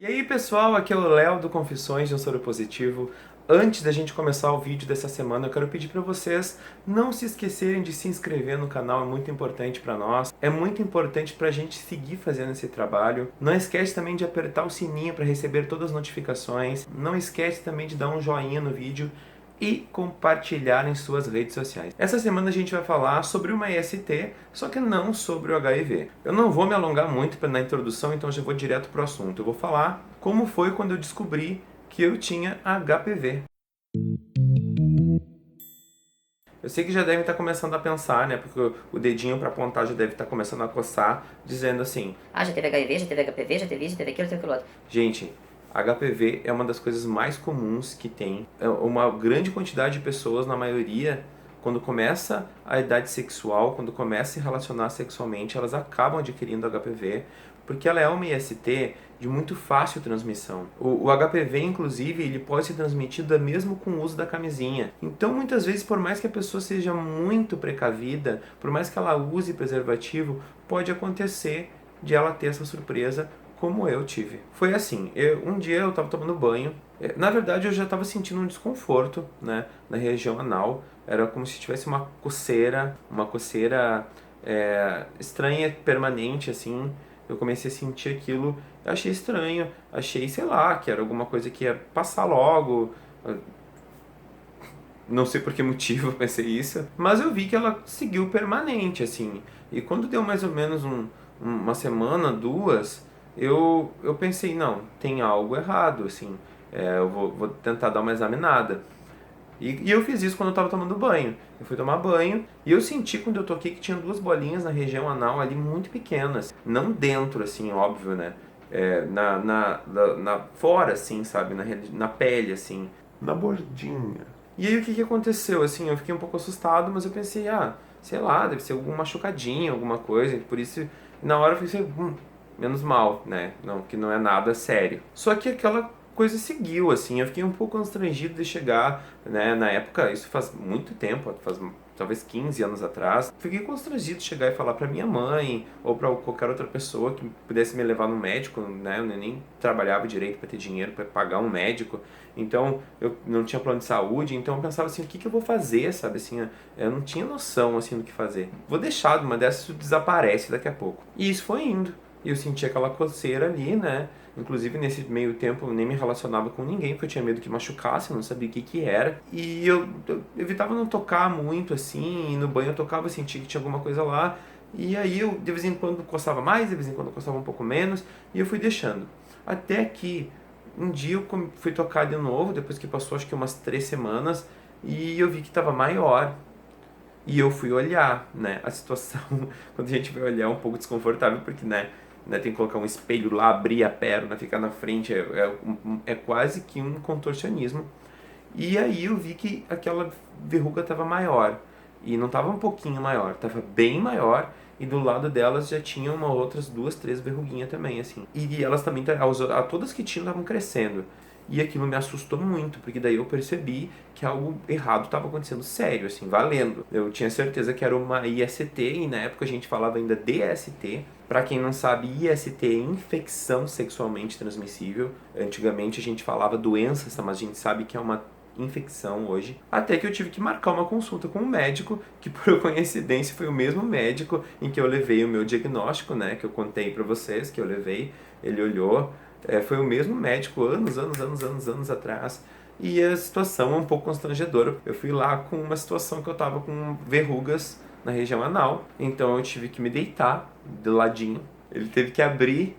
E aí pessoal, aqui é o Léo do Confissões de um Soro Positivo. Antes da gente começar o vídeo dessa semana, eu quero pedir para vocês não se esquecerem de se inscrever no canal, é muito importante para nós. É muito importante para a gente seguir fazendo esse trabalho. Não esquece também de apertar o sininho para receber todas as notificações. Não esquece também de dar um joinha no vídeo e compartilhar em suas redes sociais. Essa semana a gente vai falar sobre uma IST, só que não sobre o HIV. Eu não vou me alongar muito na introdução, então já vou direto para o assunto. Eu vou falar como foi quando eu descobri que eu tinha HPV. Eu sei que já devem estar começando a pensar, né? Porque o dedinho para apontar já deve estar começando a coçar, dizendo assim: Ah, já teve HIV, já teve HPV, já teve isso, já teve aquilo, já teve aquilo outro. gente, HPV é uma das coisas mais comuns que tem. É uma grande quantidade de pessoas, na maioria, quando começa a idade sexual, quando começa a se relacionar sexualmente, elas acabam adquirindo HPV, porque ela é uma IST de muito fácil transmissão. O HPV, inclusive, ele pode ser transmitido mesmo com o uso da camisinha. Então, muitas vezes, por mais que a pessoa seja muito precavida, por mais que ela use preservativo, pode acontecer de ela ter essa surpresa como eu tive. Foi assim, um dia eu estava tomando banho, na verdade eu já estava sentindo um desconforto, né, na região anal, era como se tivesse uma coceira estranha, permanente, assim, eu comecei a sentir aquilo, eu achei estranho, achei, sei lá, que era alguma coisa que ia passar logo, não sei por que motivo eu pensei isso, mas eu vi que ela seguiu permanente, assim. E quando deu mais ou menos uma semana, duas, eu pensei, não, tem algo errado, assim. Eu vou tentar dar uma examinada. E eu fiz isso quando eu estava tomando banho. Eu fui tomar banho e eu senti quando eu toquei que tinha duas bolinhas na região anal ali muito pequenas. Não dentro, assim, óbvio, né? Fora, assim, sabe? Na pele, assim. Na bordinha. E aí o que aconteceu? Assim, eu fiquei um pouco assustado, mas eu pensei, sei lá, deve ser alguma machucadinha, alguma coisa. Por isso, na hora eu pensei, menos mal, né? Não, que não é nada sério. Só que aquela coisa seguiu, assim, eu fiquei um pouco constrangido de chegar, né? Na época, isso faz muito tempo, faz talvez 15 anos atrás, fiquei constrangido de chegar e falar pra minha mãe ou pra qualquer outra pessoa que pudesse me levar no médico, né? Eu nem trabalhava direito pra ter dinheiro pra pagar um médico, então eu não tinha plano de saúde, então eu pensava assim, o que eu vou fazer, sabe? Assim, eu não tinha noção, assim, do que fazer. Vou deixar de uma dessas, isso desaparece daqui a pouco. E isso foi indo. E eu senti aquela coceira ali, né? Inclusive, nesse meio tempo, eu nem me relacionava com ninguém, porque eu tinha medo que machucasse, eu não sabia o que era. E eu evitava não tocar muito, assim, e no banho eu tocava, eu sentia que tinha alguma coisa lá. E aí eu, de vez em quando, coçava mais, de vez em quando coçava um pouco menos, e eu fui deixando. Até que um dia eu fui tocar de novo, depois que passou acho que umas 3 semanas, e eu vi que estava maior. E eu fui olhar, né, a situação, quando a gente vai olhar é um pouco desconfortável, porque, né, tem que colocar um espelho lá, abrir a perna, ficar na frente, é quase que um contorcionismo. E aí eu vi que aquela verruga estava maior, e não estava um pouquinho maior, estava bem maior, e do lado delas já tinha outras duas, três verruguinhas também, assim. E elas também, todas que tinham estavam crescendo. E aquilo me assustou muito, porque daí eu percebi que algo errado estava acontecendo sério, assim, valendo. Eu tinha certeza que era uma IST, e na época a gente falava ainda DST. Para quem não sabe, IST é infecção sexualmente transmissível. Antigamente a gente falava doença, mas a gente sabe que é uma infecção hoje, até que eu tive que marcar uma consulta com um médico, que por coincidência foi o mesmo médico em que eu levei o meu diagnóstico, né, que eu contei para vocês, que eu levei, ele olhou, foi o mesmo médico anos atrás, e a situação é um pouco constrangedora. Eu fui lá com uma situação que eu tava com verrugas na região anal, então eu tive que me deitar do ladinho, ele teve que abrir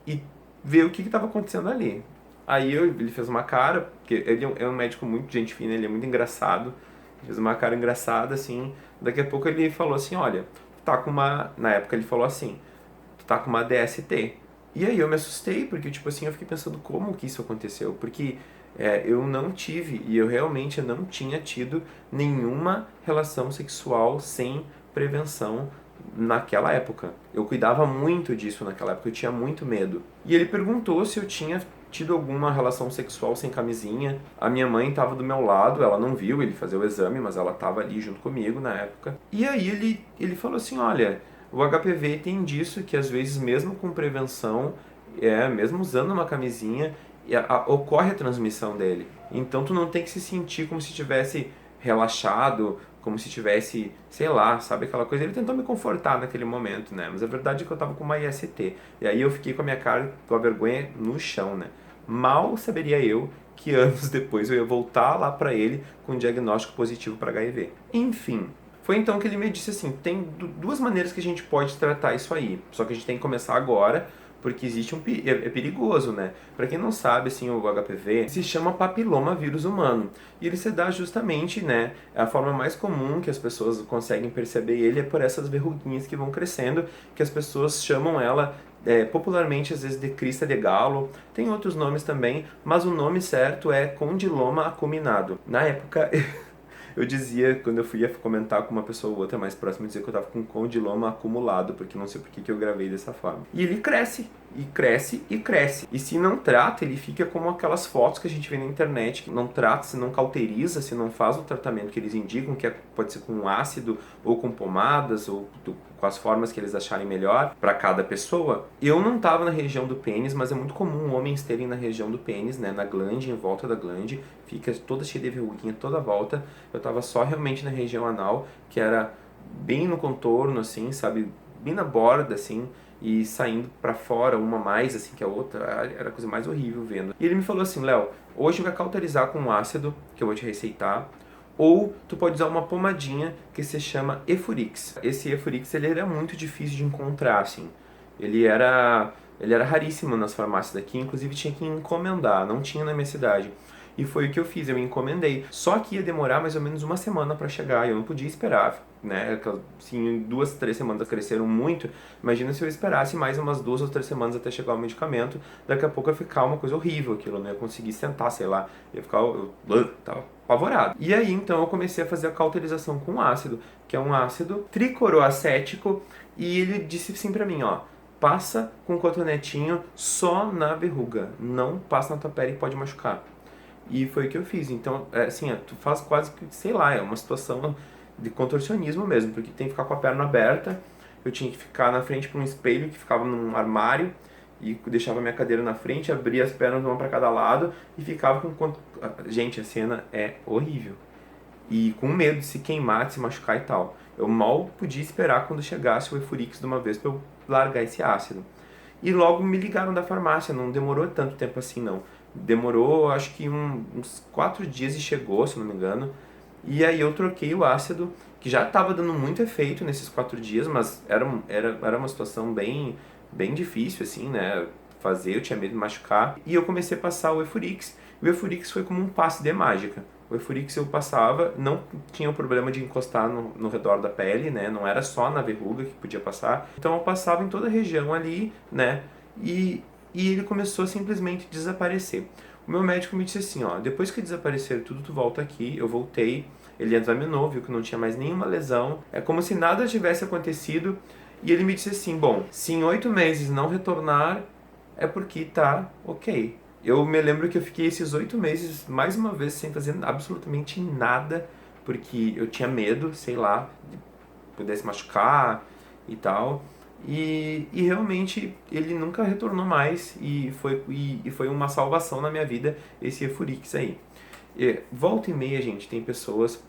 e ver o que estava acontecendo ali. Aí ele fez uma cara, porque ele é um médico muito gente fina, ele é muito engraçado. Ele fez uma cara engraçada, assim. Daqui a pouco ele falou assim, olha, tu tá com uma... Na época ele falou assim, tu tá com uma DST. E aí eu me assustei, porque tipo assim, eu fiquei pensando como que isso aconteceu. Porque eu não tive, e eu realmente não tinha tido nenhuma relação sexual sem prevenção naquela época. Eu cuidava muito disso naquela época, eu tinha muito medo. E ele perguntou se eu tinha tido alguma relação sexual sem camisinha. A minha mãe estava do meu lado, ela não viu ele fazer o exame, mas ela estava ali junto comigo na época. E aí ele falou assim, olha, o HPV tem disso que às vezes mesmo com prevenção mesmo usando uma camisinha, ocorre a transmissão dele. Então tu não tem que se sentir como se tivesse relaxado, como se tivesse, sei lá, sabe aquela coisa. Ele tentou me confortar naquele momento, né? Mas a verdade é que eu tava com uma IST. E aí eu fiquei com a minha cara, com a vergonha no chão, né? Mal saberia eu que anos depois eu ia voltar lá pra ele com um diagnóstico positivo para HIV. Enfim, foi então que ele me disse assim, tem duas maneiras que a gente pode tratar isso aí. Só que a gente tem que começar agora, porque existe é perigoso, né? Para quem não sabe, assim, o HPV se chama papiloma vírus humano. E ele se dá justamente, né, a forma mais comum que as pessoas conseguem perceber ele é por essas verruguinhas que vão crescendo, que as pessoas chamam ela popularmente às vezes de crista de galo, tem outros nomes também, mas o nome certo é condiloma acuminado. Na época eu dizia, quando eu fui comentar com uma pessoa ou outra mais próxima, eu dizia que eu tava com condiloma acumulado, porque não sei por que eu gravei dessa forma. E ele cresce, e cresce, e cresce. E se não trata, ele fica como aquelas fotos que a gente vê na internet, que não trata, se não cauteriza, se não faz o tratamento que eles indicam, que pode ser com ácido, ou com pomadas, ou com as formas que eles acharem melhor para cada pessoa. Eu não estava na região do pênis, mas é muito comum homens terem na região do pênis, né, na glande, em volta da glande, fica toda cheia de verruguinha toda a volta. Eu estava só realmente na região anal, que era bem no contorno, assim, sabe, bem na borda, assim, e saindo para fora, uma mais assim que a outra, era a coisa mais horrível vendo. E ele me falou assim, Léo, hoje vai cauterizar com um ácido, que eu vou te receitar, ou tu pode usar uma pomadinha que se chama Efurix. Esse Efurix, ele era muito difícil de encontrar, assim. Ele era raríssimo nas farmácias daqui, inclusive tinha que encomendar, não tinha na minha cidade. E foi o que eu fiz, eu encomendei. Só que ia demorar mais ou menos uma semana para chegar, eu não podia esperar, né? Assim, 2, 3 semanas cresceram muito. Imagina se eu esperasse mais umas 2 ou 3 semanas até chegar o medicamento, daqui a pouco ia ficar uma coisa horrível aquilo, né? Eu conseguir sentar, sei lá, ia ficar, tava apavorado. E aí, então, eu comecei a fazer a cauterização com ácido, que é um ácido tricoroacético, e ele disse assim pra mim, ó, passa com cotonetinho só na verruga, não passa na tua pele que pode machucar. E foi o que eu fiz. Então, assim, tu faz quase que, sei lá, é uma situação de contorcionismo mesmo, porque tem que ficar com a perna aberta, eu tinha que ficar na frente para um espelho que ficava num armário, e deixava minha cadeira na frente, abria as pernas uma para cada lado e ficava com... Gente, a cena é horrível. E com medo de se queimar, de se machucar e tal. Eu mal podia esperar quando chegasse o Efurix de uma vez para eu largar esse ácido. E logo me ligaram da farmácia, não demorou tanto tempo assim não. Demorou acho que uns 4 dias e chegou, se não me engano. E aí eu troquei o ácido, que já estava dando muito efeito nesses 4 dias, mas era uma situação bem difícil, assim, né? Fazer, eu tinha medo de machucar. E eu comecei a passar o Efurix. O Efurix foi como um passe de mágica. O Efurix eu passava, não tinha o problema de encostar no redor da pele, né? Não era só na verruga que podia passar. Então eu passava em toda a região ali, né? E ele começou a simplesmente desaparecer. O meu médico me disse assim, ó, depois que desaparecer tudo, tu volta aqui. Eu voltei, ele examinou, viu que não tinha mais nenhuma lesão. É como se nada tivesse acontecido. E ele me disse assim, bom, se em 8 meses não retornar, é porque tá ok. Eu me lembro que eu fiquei esses 8 meses, mais uma vez, sem fazer absolutamente nada, porque eu tinha medo, sei lá, de pudesse machucar e tal. E realmente ele nunca retornou mais e foi uma salvação na minha vida esse Efurix aí. Volta e meia, gente, tem pessoas,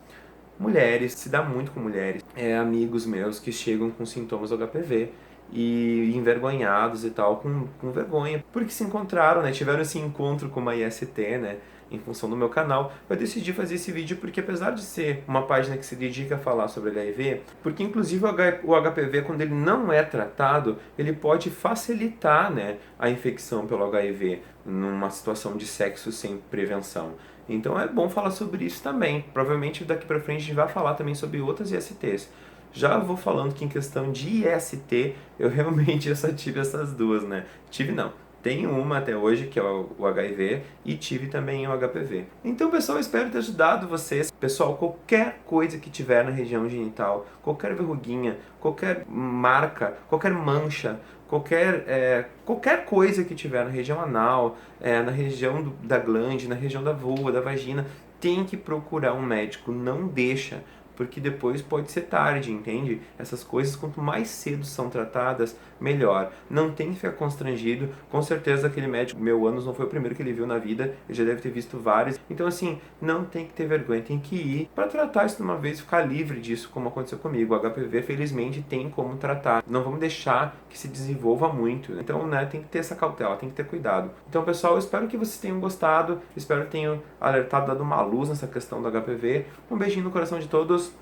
mulheres, se dá muito com mulheres, amigos meus que chegam com sintomas do HPV e envergonhados e tal, com vergonha, porque se encontraram, né, tiveram esse encontro com uma IST, né, em função do meu canal. Eu decidi fazer esse vídeo porque, apesar de ser uma página que se dedica a falar sobre HIV, porque inclusive o HPV, quando ele não é tratado, ele pode facilitar, né, a infecção pelo HIV numa situação de sexo sem prevenção. Então é bom falar sobre isso também. Provavelmente daqui pra frente a gente vai falar também sobre outras ISTs. Já vou falando que em questão de IST, eu realmente só tive essas duas, né? Tive não. Tenho uma até hoje, que é o HIV, e tive também o HPV. Então, pessoal, espero ter ajudado vocês. Pessoal, qualquer coisa que tiver na região genital, qualquer verruguinha, qualquer marca, qualquer mancha, qualquer coisa que tiver na região anal, na região da glande, na região da vulva, da vagina, tem que procurar um médico, não deixa, porque depois pode ser tarde, entende? Essas coisas, quanto mais cedo são tratadas, melhor. Não tem que ficar constrangido. Com certeza aquele médico, meu ânus, não foi o primeiro que ele viu na vida, ele já deve ter visto vários. Então assim, não tem que ter vergonha, tem que ir para tratar isso de uma vez e ficar livre disso, como aconteceu comigo. O HPV, felizmente, tem como tratar. Não vamos deixar que se desenvolva muito. Então, né, tem que ter essa cautela, tem que ter cuidado. Então, pessoal, eu espero que vocês tenham gostado, espero que tenham alertado, dado uma luz nessa questão do HPV. Um beijinho no coração de todos,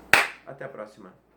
até a próxima.